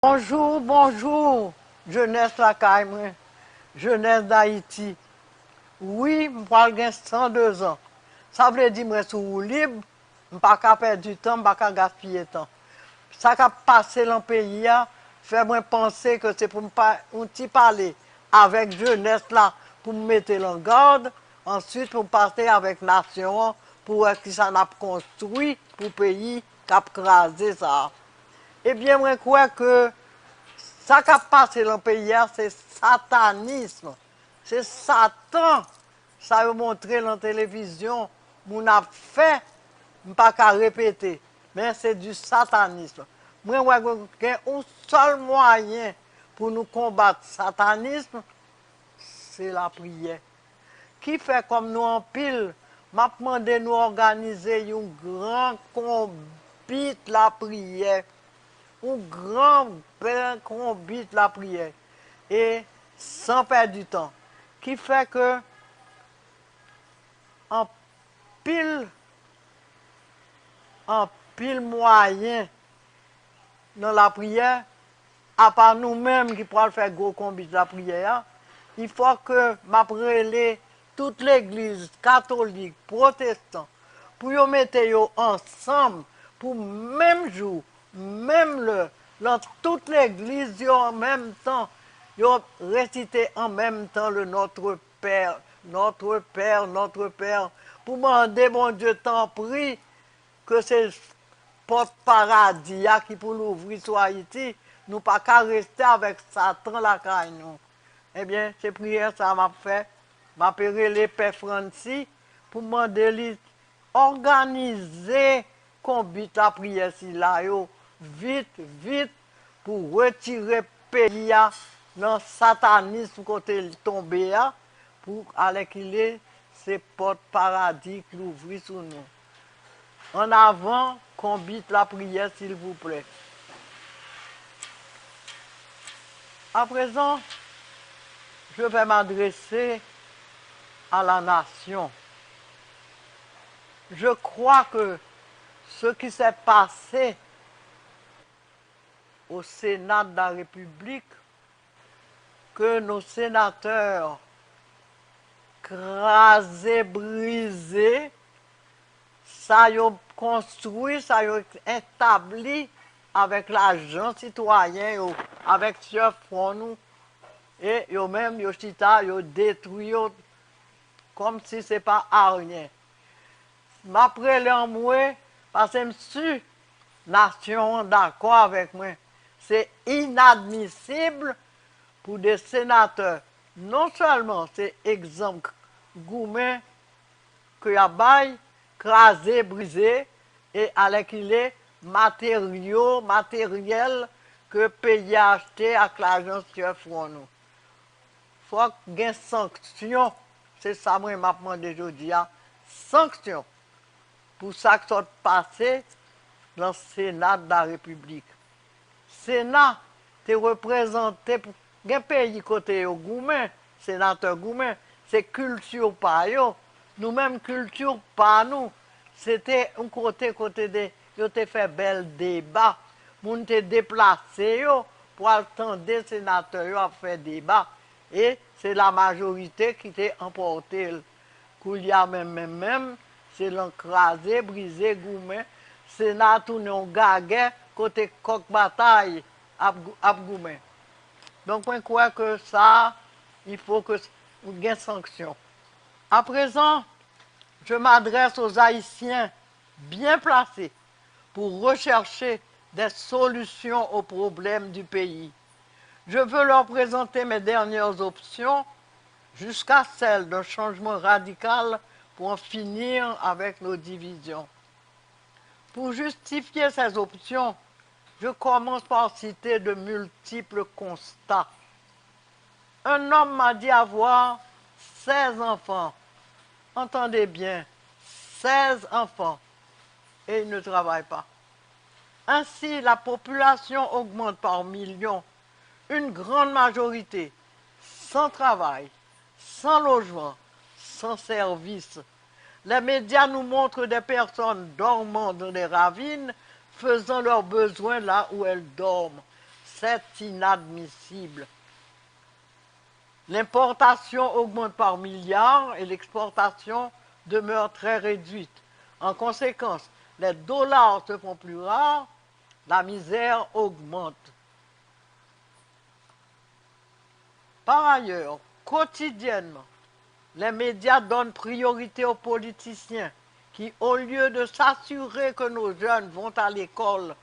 Bonjour, bonjour, jeunesse la caille, jeunesse d'Haïti. Oui, je parle 102 ans. Ça veut dire que je suis libre, je ne peux pas perdre du temps, je ne peux pas gaspiller du temps. Ça qui a passé dans le pays, fait-moi penser que c'est pour me parler avec jeunesse là, pour me mettre en garde, ensuite pour passer avec nation, pour voir qui ça a construit pour le pays qui a crasé ça. Eh bien, moi, je crois que ça qui a passé dans le pays, c'est satanisme. C'est Satan. Ça a montré dans la télévision, on a fait, je ne pas qu'à répéter, mais c'est du satanisme. Moi, il y a un seul moyen pour nous combattre le satanisme, c'est la prière. Qui fait comme nous en pile, m'a demandé de nous organiser un grand combat de la prière. Un grand bel combat de la prière. Et sans perdre du temps. Qui fait que en pile, en pile moyen dans la prière, à part nous-mêmes qui pourrons faire gros combat de la prière, il faut que m'apprenne toute l'église catholique, protestante, pour y mettre ensemble pour même jour, même l'heure, dans toute l'église en même temps, ils réciter en même temps le Notre Père, Notre Père, Notre Père, pour demander, mon Dieu, t'en prie, que c'est porte paradis qui pour l'ouvrir sur Haïti, nous pas qu'à rester avec Satan la caille nous. Eh bien, ces prières, ça m'a fait, m'a appelé les Père Francis pour demander lui organiser combat la prière si là, vite, vite, pour retirer le pays dans le satanisme côté tombé, pour aller qu'il est, ces portes paradis qui l'ouvrent sur nous. En avant, combat la prière, s'il vous plaît. À présent, je vais m'adresser à la nation. Je crois que ce qui s'est passé au Sénat de la République, que nos sénateurs crasés, brisés, ça y a construit, ça y a établi avec l'argent citoyen, avec ce fonds nous, et yo même yo chita, yo détruit comme si c'est pas à rien. M'après en moi, parce que monsieur, nation d'accord avec moi, c'est inadmissible pour des sénateurs. Non seulement c'est exemple Goumen que y a bail, crasé, brisé, et avec qu'il est matériel que le pays a acheté avec l'argent sur front nous. Il faut qu'il y ait sanctions. C'est ça que je m'a demandé aujourd'hui. Sanctions pour ça qui s'est passé dans le Sénat de la République. Le Sénat est représenté pour un pays côté Goumen, sénateur Goumen, c'est culture pas yo. Nous-mêmes, culture pas nous. C'était un côté de. Ils ont fait bel débat. Ils ont déplacé pour attendre les sénateurs à faire débat. Et c'est la majorité qui était emportée. Koulia même, c'est l'encrasé, brisé, Goumen. Sénat tourné en gaguet, côté coq bataille, à Goumen. Donc, je crois que ça, il faut que y ait sanction. À présent, je m'adresse aux Haïtiens bien placés pour rechercher des solutions aux problèmes du pays. Je veux leur présenter mes dernières options jusqu'à celle d'un changement radical pour en finir avec nos divisions. Pour justifier ces options, je commence par citer de multiples constats. Un homme m'a dit avoir 16 enfants. Entendez bien, 16 enfants. Et il ne travaille pas. Ainsi, la population augmente par millions. Une grande majorité sans travail, sans logement, sans service. Les médias nous montrent des personnes dormant dans des ravines, faisant leurs besoins là où elles dorment. C'est inadmissible. L'importation augmente par milliards et l'exportation demeure très réduite. En conséquence, les dollars se font plus rares, la misère augmente. Par ailleurs, quotidiennement, les médias donnent priorité aux politiciens qui, au lieu de s'assurer que nos jeunes vont à l'école,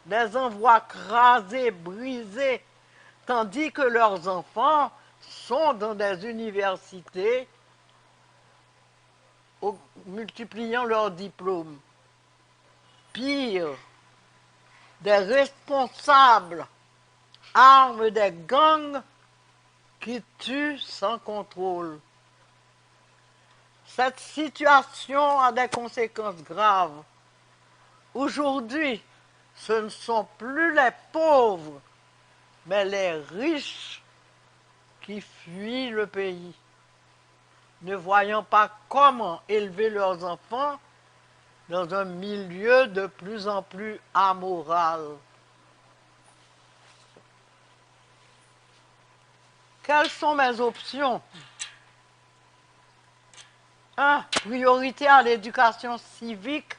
les envoient crasés, brisés, tandis que leurs enfants sont dans des universités multipliant leurs diplômes. Pire, des responsables arment des gangs qui tuent sans contrôle. Cette situation a des conséquences graves. Aujourd'hui, ce ne sont plus les pauvres, mais les riches qui fuient le pays, ne voyant pas comment élever leurs enfants dans un milieu de plus en plus amoral. Quelles sont mes options? 1. Priorité à l'éducation civique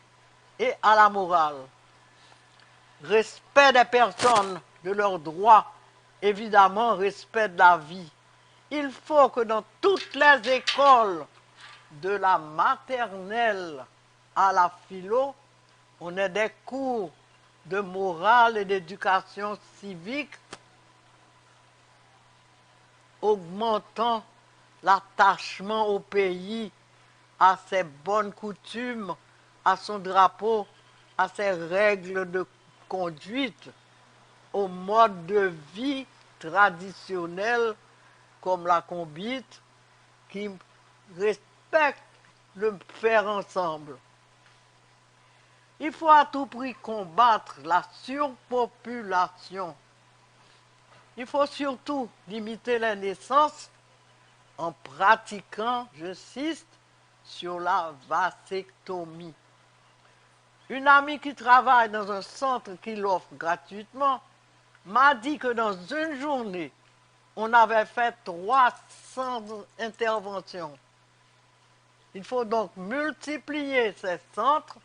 et à la morale. Respect des personnes, de leurs droits, évidemment respect de la vie. Il faut que dans toutes les écoles, de la maternelle à la philo, on ait des cours de morale et d'éducation civique augmentant l'attachement au pays, à ses bonnes coutumes, à son drapeau, à ses règles de conduite, au mode de vie traditionnel comme la conduite, qui respecte le faire ensemble. Il faut à tout prix combattre la surpopulation. Il faut surtout limiter les naissances en pratiquant, j'insiste, sur la vasectomie. Une amie qui travaille dans un centre qui l'offre gratuitement m'a dit que dans une journée, on avait fait 300 interventions. Il faut donc multiplier ces centres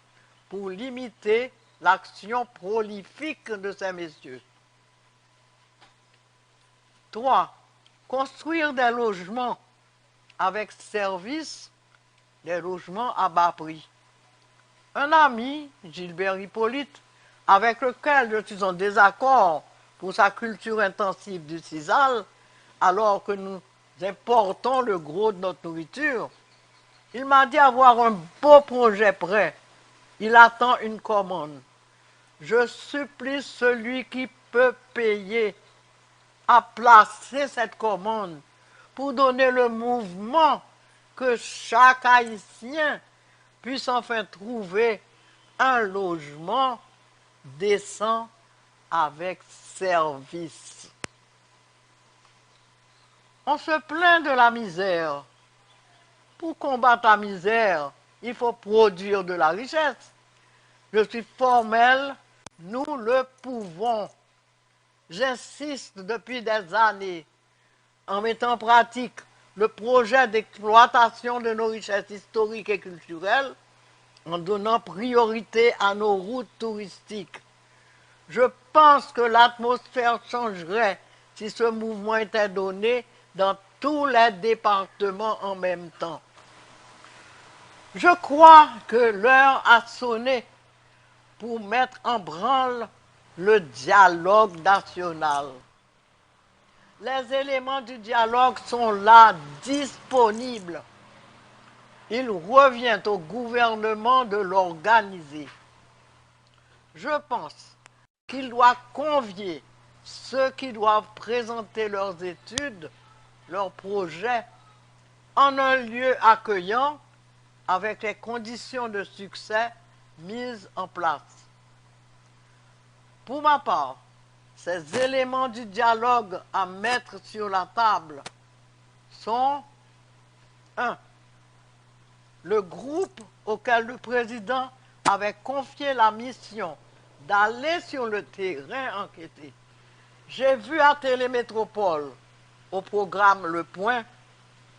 pour limiter l'action prolifique de ces messieurs. 3. Construire des logements avec service, des logements à bas prix. Un ami, Gilbert Hippolyte, avec lequel je suis en désaccord pour sa culture intensive du sisal, alors que nous importons le gros de notre nourriture, il m'a dit avoir un beau projet prêt. Il attend une commande. Je supplie celui qui peut payer à placer cette commande pour donner le mouvement que chaque Haïtien puisse enfin trouver un logement décent avec service. On se plaint de la misère. Pour combattre la misère, il faut produire de la richesse. Je suis formel, nous le pouvons. J'insiste depuis des années en mettant en pratique le projet d'exploitation de nos richesses historiques et culturelles en donnant priorité à nos routes touristiques. Je pense que l'atmosphère changerait si ce mouvement était donné dans tous les départements en même temps. Je crois que l'heure a sonné pour mettre en branle le dialogue national. Les éléments du dialogue sont là, disponibles. Il revient au gouvernement de l'organiser. Je pense qu'il doit convier ceux qui doivent présenter leurs études, leurs projets, en un lieu accueillant avec les conditions de succès mises en place. Pour ma part, ces éléments du dialogue à mettre sur la table sont 1. Le groupe auquel le président avait confié la mission d'aller sur le terrain enquêter J'ai vu à Télémétropole, au programme Le Point,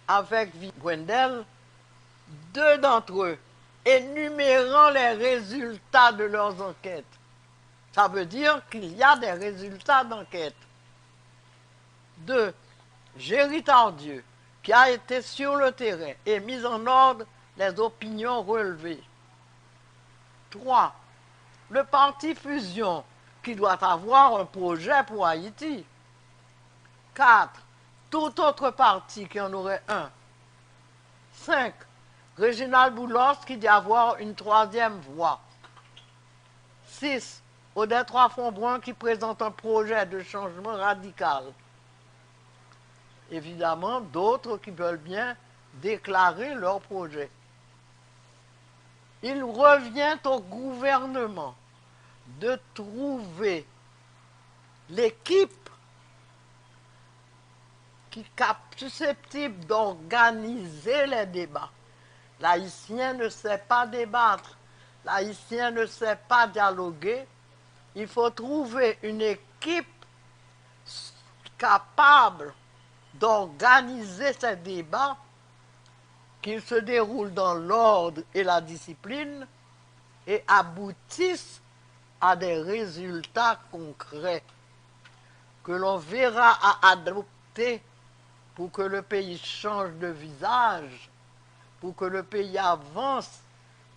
avec Gwendel, deux d'entre eux, énumérant les résultats de leurs enquêtes. Ça veut dire qu'il y a des résultats d'enquête. Deux, Géry Tardieu, qui a été sur le terrain et mis en ordre les opinions relevées. 3. Le parti Fusion, qui doit avoir un projet pour Haïti. 4. Tout autre parti qui en aurait un. 5. Réginald Boulos qui dit avoir une troisième voie. 6. Odette Trois-Fonbrun qui présente un projet de changement radical. Évidemment, d'autres qui veulent bien déclarer leur projet. Il revient au gouvernement de trouver l'équipe qui est susceptible d'organiser les débats. L'haïtien ne sait pas débattre, l'haïtien ne sait pas dialoguer. Il faut trouver une équipe capable d'organiser ces débats, qu'ils se déroulent dans l'ordre et la discipline et aboutissent à des résultats concrets que l'on verra à adopter pour que le pays change de visage, pour que le pays avance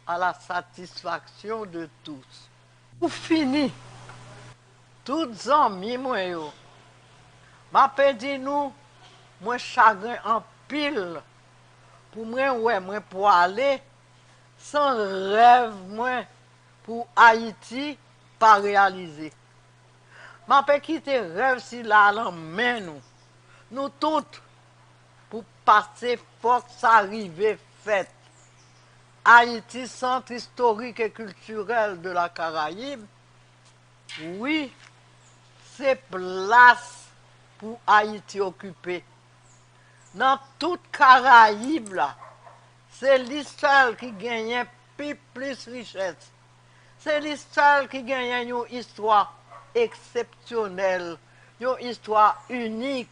à la satisfaction de tous. Pour finir, toutes amis moi yo, m'a dit nous, moi chagrin en pile pour moi pour aller sans rêve moi pour Haïti pas réaliser. M'a pas quitter rêve si là main nous toutes pour passer force arriver faite. Haïti, centre historique et culturel de la Caraïbe, oui, c'est place pour Haïti occuper. Dans toute Caraïbe, là, c'est l'histoire qui gagne plus richesse. C'est l'histoire qui gagne une histoire exceptionnelle, une histoire unique.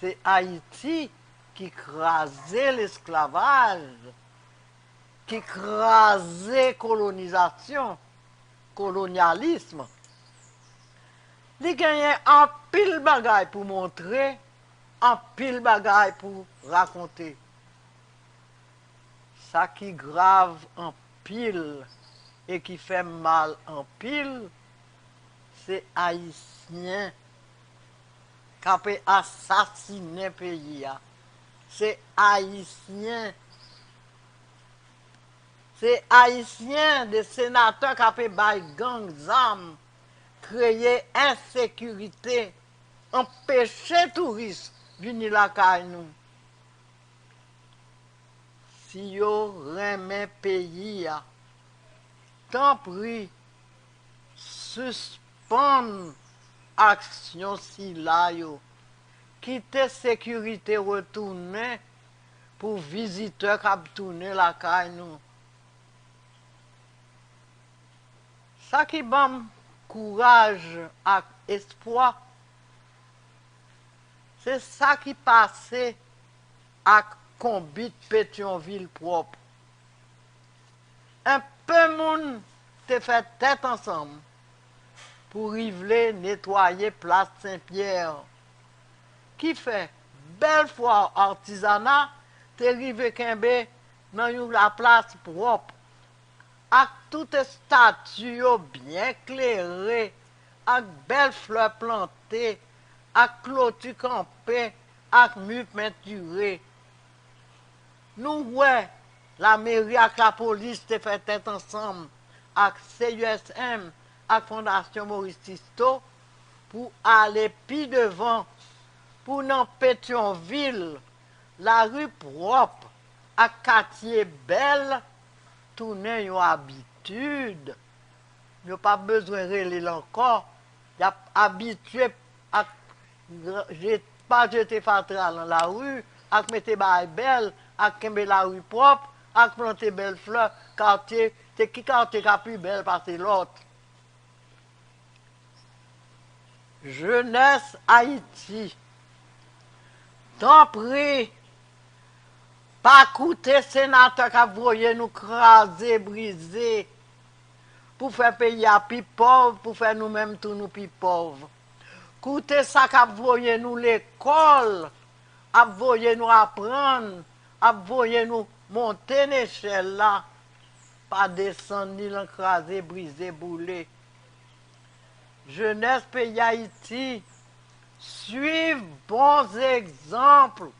C'est Haïti qui crasait l'esclavage, qui crasait colonisation, colonialisme. Il gagne un pile bagaille pour montrer, un pile bagaille pour raconter. Ça qui grave en pile et qui fait mal en pile, c'est haïtien qui a assassiné le pays. C'est haïtien. C'est haïtien des sénateurs qui a fait gang d'armes, créer insécurité, empêcher les touristes de venir la caille nous. Si yo remet pays, tant pis, suspendre action si là yo, quitter sécurité retourner pour visiteurs qui tourner la caille nous. Ça qui donne courage et espoir, c'est ça qui passait à Combit Pétionville propre. Un peu monde te fait tête ensemble pour riveler nettoyer place Saint-Pierre. Qui fait belle fois artisanat, te rive Kembe dans la place propre. Avec toutes les statues bien éclairées, avec belles fleurs plantées, avec clôture campée, avec murs peinturés. Nous, ouais, la mairie avec la police te fait tête ensemble, avec CUSM, avec Fondation Maurice Tisto, pour aller plus devant, pour dans Pétionville, la rue propre, à quartier belle, tourner une habitude. Il n'y a pas besoin de relire encore. Il y a habitué à pas jeter fatral dans la rue, à mettre bail belle, à mettre la rue propre, à planter belles fleurs. Quartier, c'est qui quartier qui a plus belle parce que l'autre. Jeunesse Haïti, t'en prie, pas coûter sénateur qui a voulu nous craser, briser, pour faire payer à plus pauvre, pour faire nous-mêmes tous nous plus pauvres. Coûter ça qui a voulu nous l'école, a voulu nous apprendre, a voulu nous monter l'échelle là, pas descendre ni l'encraser, briser, bouler. Jeunesse pays Haïti, suivre bons exemples.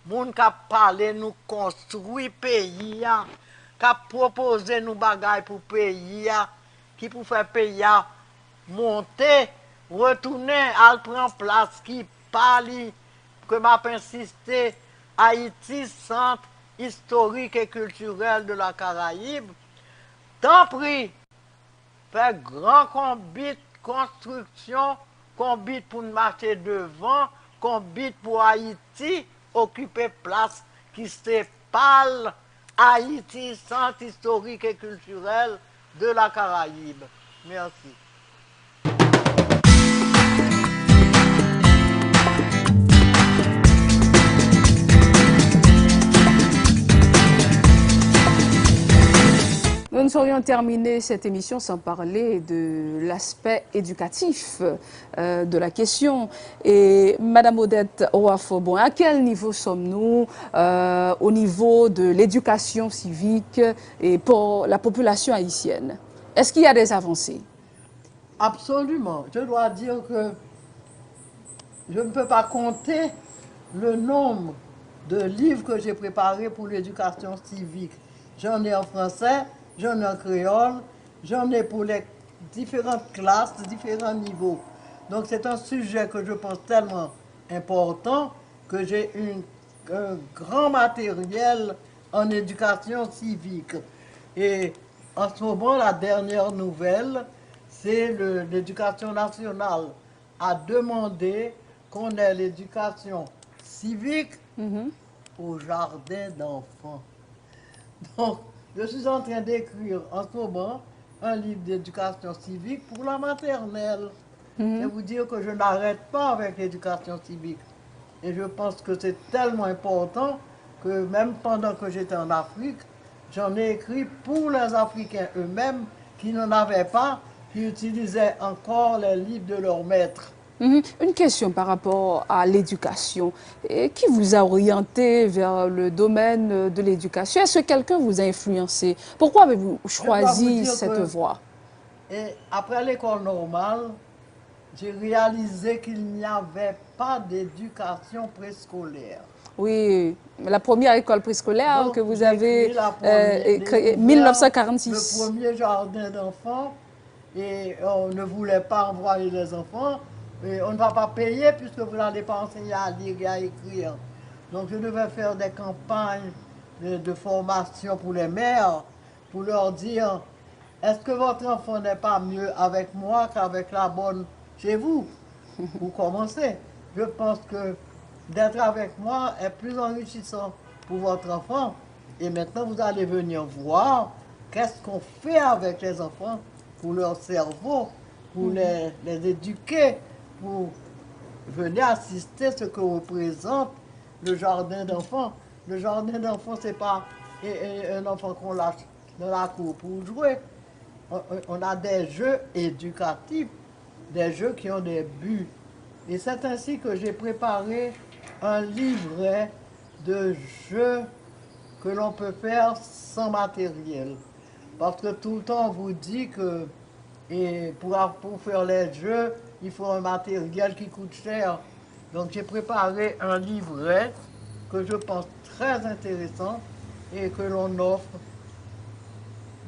Moun qui parlé nous construire pays, qui proposer nous bagailles pour pays, qui pour faire pays monter, retourner, à prendre place, qui parle, que m'a insisté, Haïti, centre historique et culturel de la Caraïbe. Tant pis, faire grand combat, construction, combat pour nous marcher devant, combat pour Haïti, occuper place qui sépare Haïti, centre historique et culturel de la Caraïbe. Merci. Nous ne saurions terminer cette émission sans parler de l'aspect éducatif de la question. Et Madame Odette Ouafobon, à quel niveau sommes-nous au niveau de l'éducation civique et pour la population haïtienne? Est-ce qu'il y a des avancées? Absolument. Je dois dire que je ne peux pas compter le nombre de livres que j'ai préparés pour l'éducation civique. J'en ai en français, j'en ai en créole, j'en ai pour les différentes classes, différents niveaux. Donc c'est un sujet que je pense tellement important que j'ai un grand matériel en éducation civique. Et en ce moment, la dernière nouvelle, c'est l'éducation nationale a demandé qu'on ait l'éducation civique au jardin d'enfants. Donc, je suis en train d'écrire en ce moment un livre d'éducation civique pour la maternelle. C'est vous dire que je n'arrête pas avec l'éducation civique. Et je pense que c'est tellement important que même pendant que j'étais en Afrique, j'en ai écrit pour les Africains eux-mêmes qui n'en avaient pas, qui utilisaient encore les livres de leurs maîtres. Une question par rapport à l'éducation. Qui vous a orienté vers le domaine de l'éducation? Est-ce que quelqu'un vous a influencé? Pourquoi avez-vous choisi cette voie? Et après l'école normale, j'ai réalisé qu'il n'y avait pas d'éducation préscolaire. Oui, la première école préscolaire Donc, que vous avez créée en le 1946. premier jardin d'enfants, et on ne voulait pas envoyer les enfants. Et on ne va pas payer puisque vous n'allez pas enseigner à lire et à écrire. Donc je devais faire des campagnes de formation pour les mères, pour leur dire, est-ce que votre enfant n'est pas mieux avec moi qu'avec la bonne chez vous? Pour commencer, je pense que d'être avec moi est plus enrichissant pour votre enfant. Et maintenant, vous allez venir voir qu'est-ce qu'on fait avec les enfants pour leur cerveau, pour les éduquer, pour venir assister à ce que représente le jardin d'enfants. Le jardin d'enfants, ce n'est pas un enfant qu'on lâche dans la cour pour jouer. On a des jeux éducatifs, des jeux qui ont des buts. Et c'est ainsi que j'ai préparé un livret de jeux que l'on peut faire sans matériel. Parce que tout le temps, on vous dit que pour faire les jeux, il faut un matériel qui coûte cher. Donc j'ai préparé un livret que je pense très intéressant et que l'on offre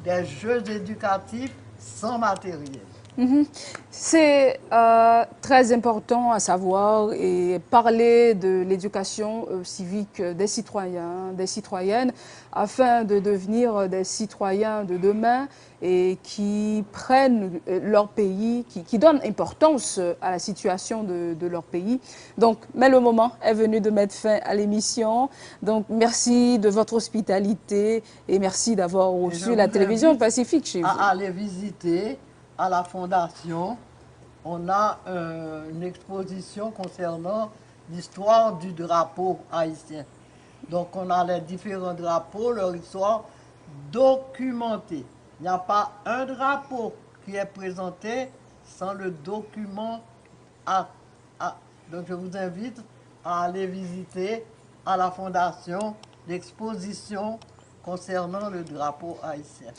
des jeux éducatifs sans matériel. C'est très important à savoir et parler de l'éducation civique des citoyens, des citoyennes, afin de devenir des citoyens de demain et qui prennent leur pays, qui donnent importance à la situation de leur pays. Donc, mais le moment est venu de mettre fin à l'émission. Donc, merci de votre hospitalité et merci d'avoir reçu la télévision Pacifique chez vous. À aller visiter à la fondation on a une exposition concernant l'histoire du drapeau haïtien. Donc on a les différents drapeaux, leur histoire documentée. Il n'y a pas un drapeau qui est présenté sans le document. Donc je vous invite à aller visiter à la Fondation l'exposition concernant le drapeau haïtien.